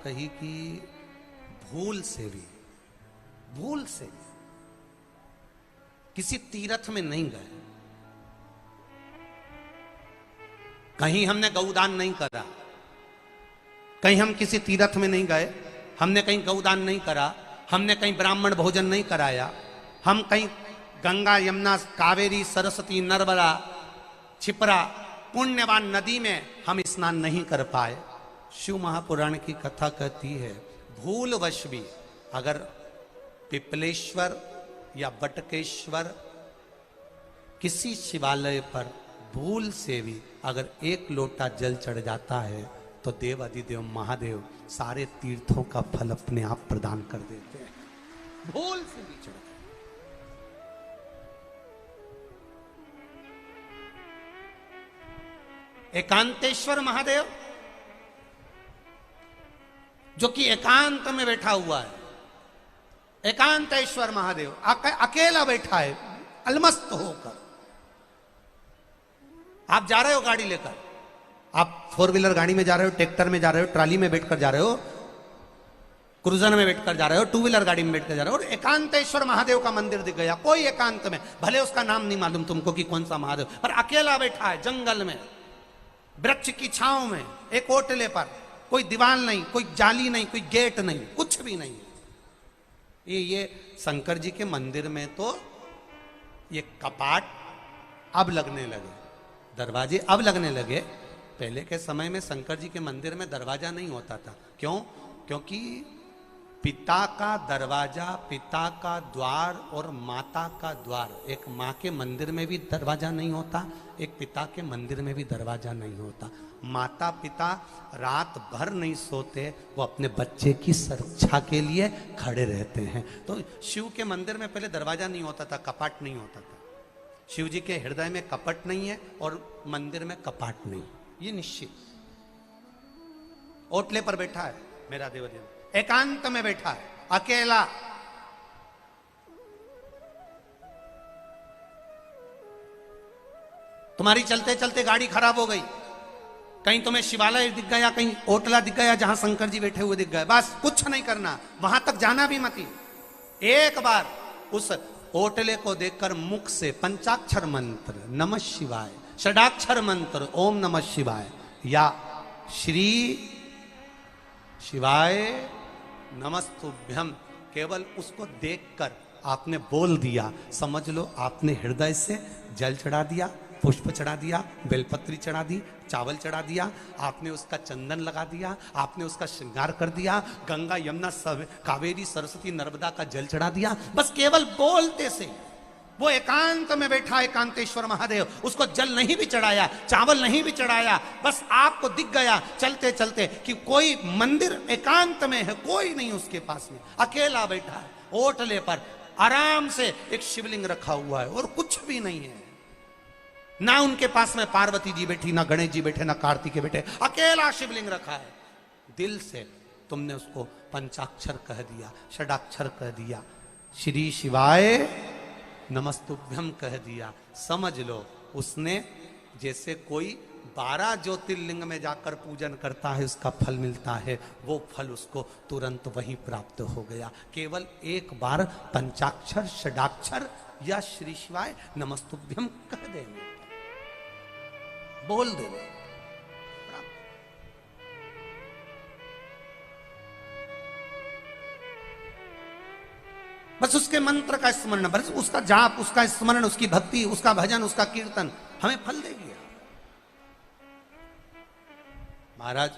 कही कि भूल से भी किसी तीर्थ में नहीं गए, कहीं हमने गौदान नहीं करा, कहीं हम किसी तीर्थ में नहीं गए, हमने कहीं गौदान नहीं करा, हमने कहीं ब्राह्मण भोजन नहीं कराया, हम कहीं गंगा यमुना कावेरी सरस्वती नर्मदा छिपरा पुण्यवान नदी में हम स्नान नहीं कर पाए। शिव महापुराण की कथा कहती है भूलवश भी अगर पिपलेश्वर या बटकेश्वर किसी शिवालय पर भूल से भी अगर एक लोटा जल चढ़ जाता है तो देव अधिदेव महादेव सारे तीर्थों का फल अपने आप प्रदान कर देते हैं। भूल से भी चढ़ एकांतेश्वर महादेव जो कि एकांत में बैठा हुआ है, एकांतेश्वर महादेव अकेला बैठा है अलमस्त होकर। आप जा रहे हो गाड़ी लेकर, आप 4 व्हीलर गाड़ी में जा रहे हो, ट्रैक्टर में जा रहे हो, ट्राली में बैठकर जा रहे हो, क्रूजर में बैठकर जा रहे हो, 2 व्हीलर गाड़ी में बैठकर जा रहे हो और एकांतेश्वर महादेव का मंदिर दिख गया कोई एकांत में, भले उसका नाम नहीं मालूम तुमको कि कौन सा महादेव, पर अकेला बैठा है जंगल में वृक्ष की छांव में एक ओटले पर, कोई दीवार नहीं, कोई जाली नहीं, कोई गेट नहीं, कुछ भी नहीं। ये शंकर जी के मंदिर में तो ये कपाट अब लगने लगे, दरवाजे अब लगने लगे। पहले के समय में शंकर जी के मंदिर में दरवाजा नहीं होता था। क्यों? क्योंकि पिता का दरवाजा, पिता का द्वार और माता का द्वार, एक माँ के मंदिर में भी दरवाजा नहीं होता, एक पिता के मंदिर में भी दरवाजा नहीं होता। माता पिता रात भर नहीं सोते, वो अपने बच्चे की सुरक्षा के लिए खड़े रहते हैं। तो शिव के मंदिर में पहले दरवाजा नहीं होता था, कपाट नहीं होता था। शिव जी के हृदय में कपट नहीं है और मंदिर में कपाट नहीं, ये निश्चित। ओटले पर बैठा है मेरा देवदेव, एकांत में बैठा है अकेला। तुम्हारी चलते चलते गाड़ी खराब हो गई, कहीं तुम्हें शिवालय दिख गया, कहीं ओटला दिख गया जहां शंकर जी बैठे हुए दिख गए, बस कुछ नहीं करना, वहां तक जाना भी मत। एक बार उस ओटले को देखकर मुख से पंचाक्षर मंत्र नमः शिवाय, षडाक्षर मंत्र ओम नमः शिवाय या श्री शिवाय नमस्तुभ्यम, केवल उसको देखकर आपने बोल दिया, समझ लो आपने हृदय से जल चढ़ा दिया, पुष्प चढ़ा दिया, बेलपत्री चढ़ा दी, चावल चढ़ा दिया, आपने उसका चंदन लगा दिया, आपने उसका श्रृंगार कर दिया, गंगा यमुना कावेरी सरस्वती नर्मदा का जल चढ़ा दिया। बस केवल बोलते से वो एकांत में बैठा एकांतेश्वर महादेव, उसको जल नहीं भी चढ़ाया, चावल नहीं भी चढ़ाया, बस आपको दिख गया चलते चलते कि कोई मंदिर एकांत में है, कोई नहीं उसके पास में, अकेला बैठा है ओटले पर, आराम से एक शिवलिंग रखा हुआ है और कुछ भी नहीं है। ना उनके पास में पार्वती जी बैठी, ना गणेश जी बैठे, ना कार्तिकेय बैठे, अकेला शिवलिंग रखा है। दिल से तुमने उसको पंचाक्षर कह दिया, षडाक्षर कह दिया, श्री शिवाय नमस्तुभ्यम कह दिया, समझ लो उसने जैसे कोई 12 ज्योतिर्लिंग में जाकर पूजन करता है उसका फल मिलता है, वो फल उसको तुरंत वहीं प्राप्त हो गया। केवल एक बार पंचाक्षर षडाक्षर या श्री शिवाय नमस्तुभ्यम कह देंगे, बोल देंगे, बस उसके मंत्र का स्मरण, बस उसका जाप, उसका स्मरण, उसकी भक्ति, उसका भजन, उसका कीर्तन हमें फल देगी। महाराज